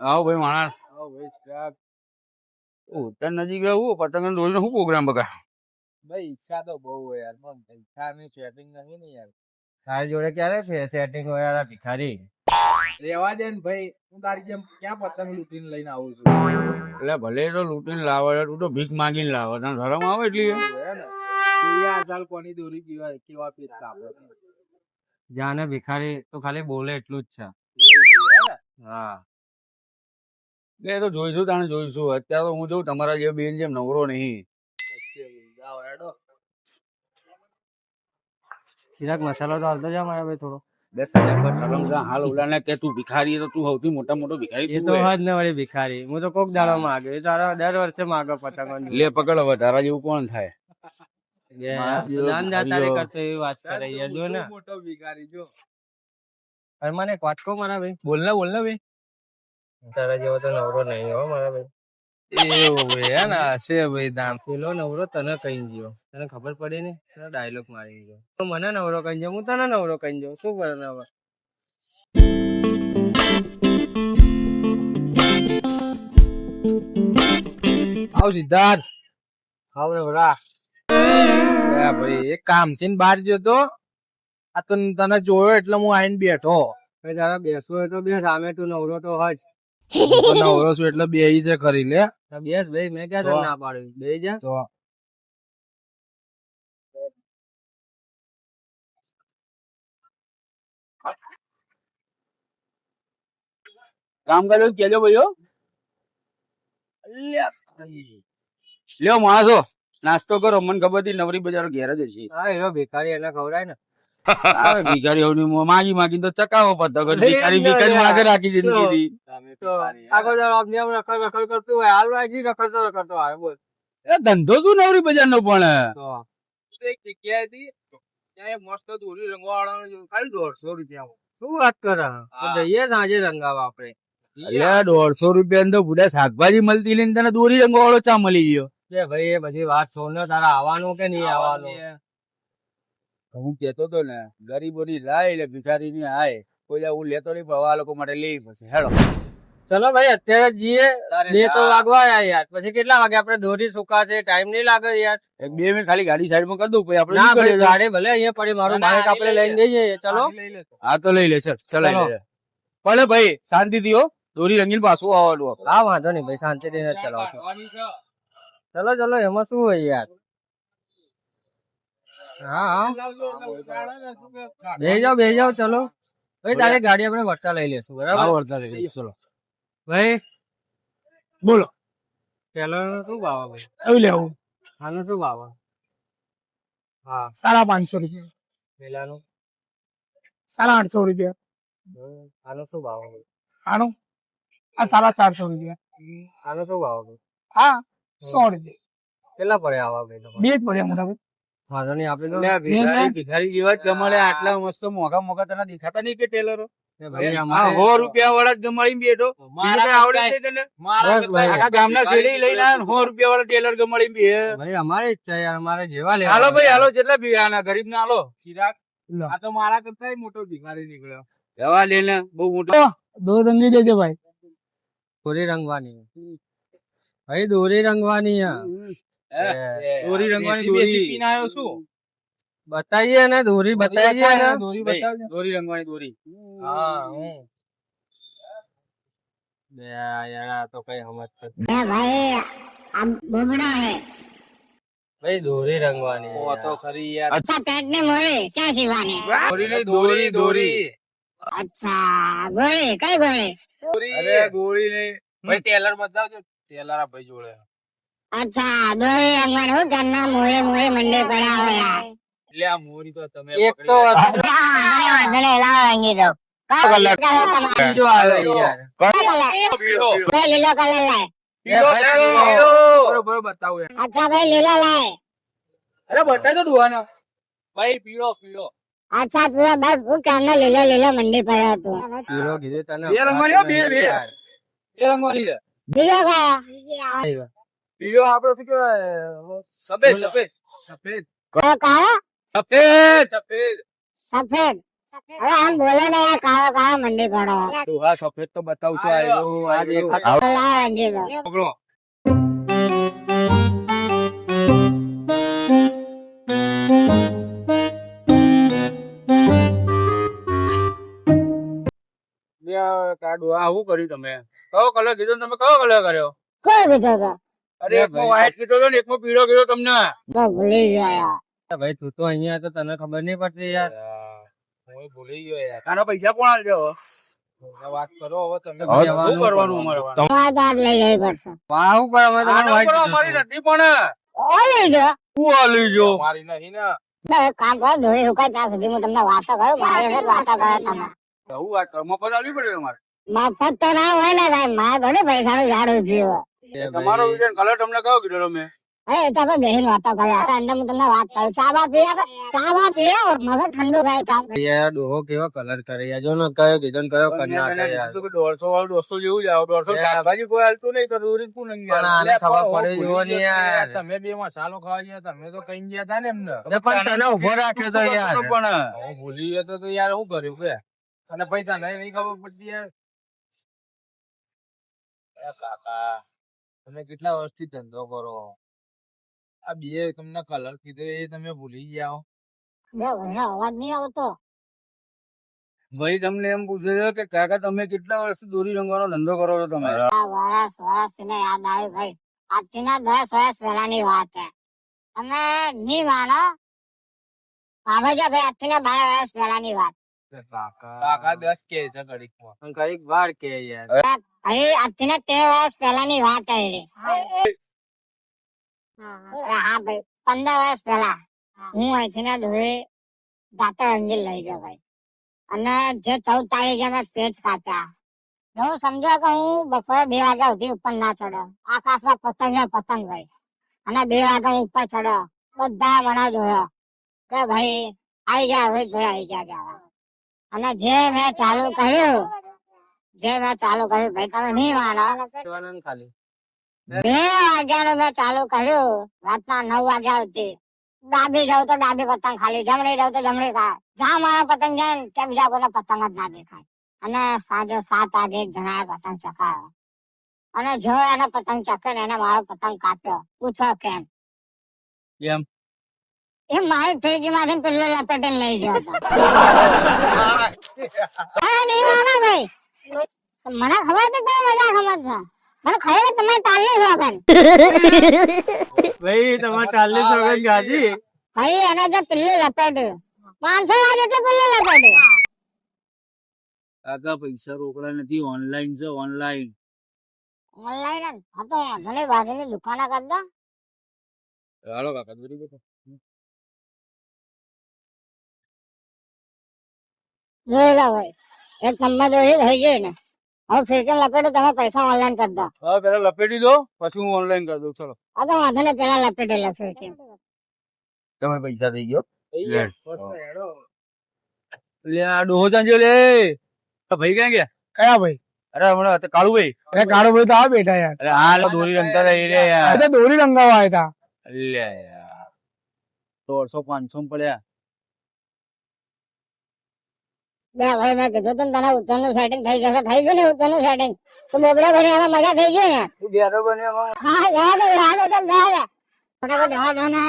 આવો ભાઈ માણસ આવો ભાઈ સ્ક્રેપ. ઉત્તર નજીક આવું પતંગ દોરીનો શું પ્રોગ્રામ બગા ભાઈ ઈચ્છા તો બહુ હોય યાર પણ પૈસાની સેટિંગ નથી ને યાર. તારી જોડે ક્યારે સેટિંગ હોય યાર ભિખારી? રેવા દે ને ભાઈ, હું તારી જેમ ક્યાં પતંગ લૂંટીને લઈને આવું છું. એટલે ભલે તો લૂંટીને લાવે તું તો ભીખ માંગીને લાવે તને શરમ આવે એટલી એવું હે ને? તું યાર ચાલ કોની દોરી કેવા પીસ કાપે છે. જાને ભિખારી તો ખાલી બોલે એટલું જ છે. એવું હે ને? હા એટલે એ તો જોઈશું તાણે જોઈશું. અત્યારે તો હું જોઉં તમારા જે બેન જેમ નવરો નહીં. જાઓ હેડો. ચિરાગ મસાલો તો હાલતો જા મારા ભાઈ થોડો. બે તને પર શરમ છે હાલ ઓલાને કે તું ભિખારી તો તું સૌથી મોટો ભિખારી એ તું તો હે. હજ ને વળી ભિખારી. હું તો કોક દાડો માગે એ તારા દર વર્ષે માગે પતંગો. લે પકડ હવે તારા જેવું કોણ થાય? જાન જાતારી કરતો એવી વાત કરે યાર. જો ને મોટો ભિખારી જો. અરે મને એક વાત કહો મારા ભાઈ. બોલ ને ભાઈ. તારા જેવો તો નવરો નહીં હો મારા ભાઈ. એવું હે ને? હશે ભાઈ દાન. પેલો નવરો તને કઈ ગયો, તને ખબર પડી ને? તને ડાયલોગ મારી ગયો. તો મને નવરો કઈ ગયો, હું તને નવરો કઈ ગયો. શું કરે હવે? આવ સિદ્ધાર્થ. ખાવ ને ભલા. ભાઈ એક કામ થી બહાર ગયો તો, આ તો તને જોયો એટલે હું આઈને બેઠો. ભાઈ તારા બેસવો હોય તો બે, સામે તું નવરો તો હજ. હું તો નવરો છું એટલે બેહી છે કરી લે. બેસ ભાઈ, મેં ક્યાં તને ના પાડ્યું? બે જા. તો કામ કર્યો કેજો ભાઈઓ. લ્યો માણસો નાસ્તો કરો. મને ખબર હતી નવરી બજારો ઘેર જ છે. હા એનો ભિખારી એને ખવડાય ને. આવે ભિખારી માગી તો ચકાવો પતંગ. ભિખારી માગે રાખી જિંદગી. તો આગળ આપને આમ રખડ કરતું હોય, હાલ વાગી રખડતો આવે. બોલ એ ધંધો શું નવરી બજાર નો પણ તો એક જગ્યાએ હતી ત્યાં એક મસ્ત દોરી રંગવાળાનું જોયું, ખાલી 150 રૂપિયા. શું વાત કરે? તો જઈએ સાંજે રંગાવા આપણે. એટલે 150 રૂપિયા તો ભૂડા શાકભાજી મળતી લઈને તને દોરી રંગ વાળો ચા મળી ગયો. કે ભાઈ એ બધી વાત છોડ ને, તારા આવવાનું કે નહીં આવવાનું? હું કેતો તો ને ગરીબોની લાય એટલે ભિખારી ની હાય. કોઈ હું લેતો નહીં પણ આ લોકો માટે લઈ પછી હેડો. ચલો ભાઈ અત્યારે જ જઈએ. 2 તો વાગવા આયા યાર. પછી કેટલા વાગે આપણે દોરી સુકાશે? ટાઈમ નહીં લાગે યાર. એક 2 મિનિટ ખાલી ગાડી સાઈડ માં કરી દઉં પછી આપણે ના નીકળી ભાઈ જઈએ. ગાડી ભલે અહીંયા પડી, મારું બાઈક આપણે લઈને જઈએ. ચલો હા તો લઈ લે સર ચલાઈ ચલો. લે. પણ ભાઈ શાંતિથી હો, દોરી રંગીને પાછું આવવાનું. હા વાંધો નહીં ભાઈ, શાંતિથી જ ચલાવશું. ચલો એમાં શું હોય યાર. હા બે જાઓ ચલો ભાઈ. તારી ગાડી આપણે વટ્ટા લઈ લેશું બરાબર? ચલો ભાઈ બોલો. પેલો શું ભાવ ભાઈ? એવું લેવું આનો શું ભાવ? હા 550 રૂપિયા, પેલાનું 850 રૂપિયા, આનો શું ભાવ? આનું આ 450 રૂપિયા, આનો શું ભાવ? હા 100 રૂપિયા. કેટલા પડે આવા ભાઈ? બે જ પડ્યા મોટા ભાઈ. વાંધો નહીં આપણે તો ભિખારી જેવા જ ગમાડે. આટલા મસ્ત મોઘા તને દેખાતા નહીં કે ટેલરો? ભાઈ આ અમારે 100 રૂપિયા વાળા જ ગમાડી બેઠો. બીજું કઈ આવડે જ નહીં તને? બસ ભાઈ. આખા ગામના શેરી લઈને આવ્યો ને 100 રૂપિયા વાળા ટેલર ગમાડી બે. ભાઈ અમારે ઈચ્છા યાર, અમારે જેવા લેવા. હાલો ભાઈ હાલો. કેટલા ભીખાના ગરીબ ના હાલો. ચિરાગ, લો. આ તો મારા કરતા મોટો ભિખારી નીકળ્યો. દવા લે ને બહુ મોટો. દો રંગી દેજે ભાઈ. દોરી રંગવાની ભાઈ, દોરી રંગવાની દોરી રંગવાની બેસી દોરી. પીને આવ્યો છું. બતાઈએ ને, દોરી બતાઈએ ને. દોરી ભાઈ, બતાવજો. દોરી રંગવાની દોરી. હા બે યાર આ તો કઈ સમજ ભાઈ, દોરી રંગવાની ઓ તો ખરી યાર. अच्छा पेट में मोरे क्या सिवाने દોરી નહીં, દોરી દોરી. अच्छा गोरे कई गोरे અરે ગોળી નહીં ભાઈ, ટેલર બતાવજો. ટેલર આ ભાઈ જોડે. अच्छा दोरे रंगन हो गन्ना मोरे मोरे मंडे पड़ा हो यार એટલે આ મોરી તો તમે એક તો वादने लाओ रंगी दो બીજો આવે યાર. भाई लीलो कलर लाए બરોબર બતાવું યાર. अच्छा भाई लीलो लाए અરે બતાવી દો ડુહાનો. ભાઈ પીળો પીળો. अच्छा पूरा बस वो कहना लीलो लीलो मंडी पड़ा तू પીળો કીધું તને. બે રંગવાની હો, બે યાર. એ રંગવાની છે. लीलो का પીળો આપડે શું કહેવાય? સફેદ સફેદ સફેદ कहा સફેદ સફેદ. सफेद હવે આમ બોલો ને યાર, કાળો કાળો મંડી પડો. તું હા સફેદ તો બતાવશો આ રહ્યો, આ દેખાતો. લાવ રંજીતો. પકડો. કાઢું આ શું કર્યું તમે? કયો કલર કીધો ને તમે? કયો કલર કર્યો? કોઈ બીજો તો અરે એકમાં વ્હાઈટ કીધો તો ને એકમાં પીળો કીધો તમને. ભૂલી ગયો યાર. ભાઈ તું તો અહીંયા તો તને ખબર નહીં પડતી યાર. હું ભૂલી ગયો યાર. આના પૈસા કોણ આલજો? વાત કરો હવે તમે. હવે શું કરવાનું અમારે? તમારે તો આજ લઈ જવી પડશે. વાહ હું કરવા તમારે આના white ઉપર કીધું અમારી હતું. નથી પણ. ઓ લઈ જો. શું આલી જો? મારી નહીં ને. તો એક કામ કરો, ધોઈ સુકાય ત્યાં સુધી હું તમને વાતો કરું. મારી વખત વાતો કરો તમે. હું વાત કરું? મફત આલવી પડે તમારે. મફત તો ના હોય ને સાહેબ, મારે થોડી પૈસાનું ઝાડ ઉભ્યું હોય. તમારો વિજય કલર તમને કયો કીધો તમે? એ તો આપણે બેહીને વાતો કર્યા હતા. અંદર હું તમને વાત કરું. ચા બા પીએ આપણે? ચા બા પીએ? મગજ ઠંડુ થાય ચા. યાર ડોહો કેવો કલર કરે યાર. જો ને કયો કીધો ને કયો કરી નાખે યાર. 150 વાળું 200 જેવું જ આવે. 200 શાકભાજી કોઈ હાલતું નહીં તો દૂરી કોણ નહીં પણ આને ખબર પડે જુઓ ને યાર. તમે બે મસાલો ખાવા ગયા, તમે તો કઈ ગયા હતા ને એમને. પણ તને ઉભો રાખ્યો તો યાર. પણ હું ભૂલી ગયો તો યાર શું કર્યું કે? અને પૈસા નહીં ખબર પડતી યાર. એ કાકા, તમે કેટલા વર્ષથી ધંધો કરો? આ બે તમને કલર કીધો એ તમે ભૂલી ગયા. બે ભાઈનો અવાજ નહીં આવતો. ભાઈ તમને એમ પૂછે છે કે કાકા તમે કેટલા વર્ષથી દોરી રંગવાનો ધંધો કરો છો તમે? આ વર્ષ ને યાદ આવ્યું ભાઈ. આજથી ના 10 વર્ષ પહેલાની વાત છે. તમે નહીં માનો. હવે જો ભાઈ આજથી ના 12 વર્ષ પહેલાની વાત. કાકા 10 કે છે ઘડીકમાં. પણ કઈક વાર કે યાર. ભાઈ આજથી ના 13 વર્ષ પહેલાની વાત છે એની. હા ભાઈ 15 વર્ષ પહેલા હું અહીંથી ના ધોળી જાતે રંગીલ લઈ ગયો ભાઈ. અને જે 14 તારીખે મેં પેચ કાપ્યા. હું સમજો કે હું બપોરે 2 વાગ્યા સુધી ઉપર ના ચડ્યો. આકાશમાં પતંગ ને પતંગ ભાઈ. અને 2 વાગ્યા હું ઉપર ચડ્યો. બધા મને જોયો કે ભાઈ આવી ગયા હવે ભાઈ આવી ગયા. અને જે મેં ચાલુ કર્યું ભાઈ તમે નહીં માનો. જવાનું ને ખાલી 2 વાગ્યાનું મેં ચાલુ કર્યું રાતના 9 વાગ્યા સુધી. ડાબી જાઉં તો ડાબી પતંગ ખાલી, જમણી જાઉં તો જમણી ખાય. જ્યાં મારા પતંગ જાય ને ત્યાં બીજા કોઈને પતંગ જ ના દેખાય. અને સાંજે 7 વાગે એક જણાએ પતંગ ચકાવ્યો. અને જો એને પતંગ ચકે ને એને મારો પતંગ કાપ્યો. પૂછો કેમ? કેમ? એ મારી ફિરકી માંથી પેલો લપેટીને લઈ ગયો હતો. અરે નહીં માનો ભાઈ. મને ખબર છે કઈ મજા સમજ છે. મને ખબર તમે તાલી છો બેન. ભાઈ તમારે 40 વગર ગાજી. ભાઈ એને જો પેલું લપેટ્યું 500 વાગે એટલે પેલું લપેટ્યું. કાકા પૈસા રોકડા નથી, ઓનલાઈન છે ઓનલાઈન. ઓનલાઈન હા તો વાંધો બાજુની દુકાને કરી દો. હાલો કાકા દોરી બતાવો. જોઈ લો ભાઈ એક નંબર દોરી થઈ ગઈ ને. હવે ફિરકી લપેટો તમે પૈસા ઓનલાઈન કરી દો. હા પેલા લપેટી દો પછી હું ઓનલાઈન કરી દઉં. ચલો આ તો વાંધો નહીં પેલા લપેટી લો ફિરકી. તમે પૈસા થઈ ગયો. લે. લે આ ડોહો ચાંજો લે. આ ભાઈ ક્યાં ગયા? કયા ભાઈ? અરે હમણાં તે કાળુભાઈ. અરે કાળો ભાઈ તો આ બેઠા યાર. અરે હા લો દોરી રંગતા રહી રે આ યાર. તો દોરી રંગાવા આવ્યા હતા. લે યાર 100 500 પડ્યા. બે ભાઈ મેં કીધું તું તને ઉત્તરનું સેટિંગ થઈ જશે. થઈ ગયું ને ઉત્તરનું સેટિંગ. તું બોબડા ભરી એમાં મજા થઈ ગઈ ને. તું બેરો બન્યો. હા જવા દે ફટાફટ જવા દો ને.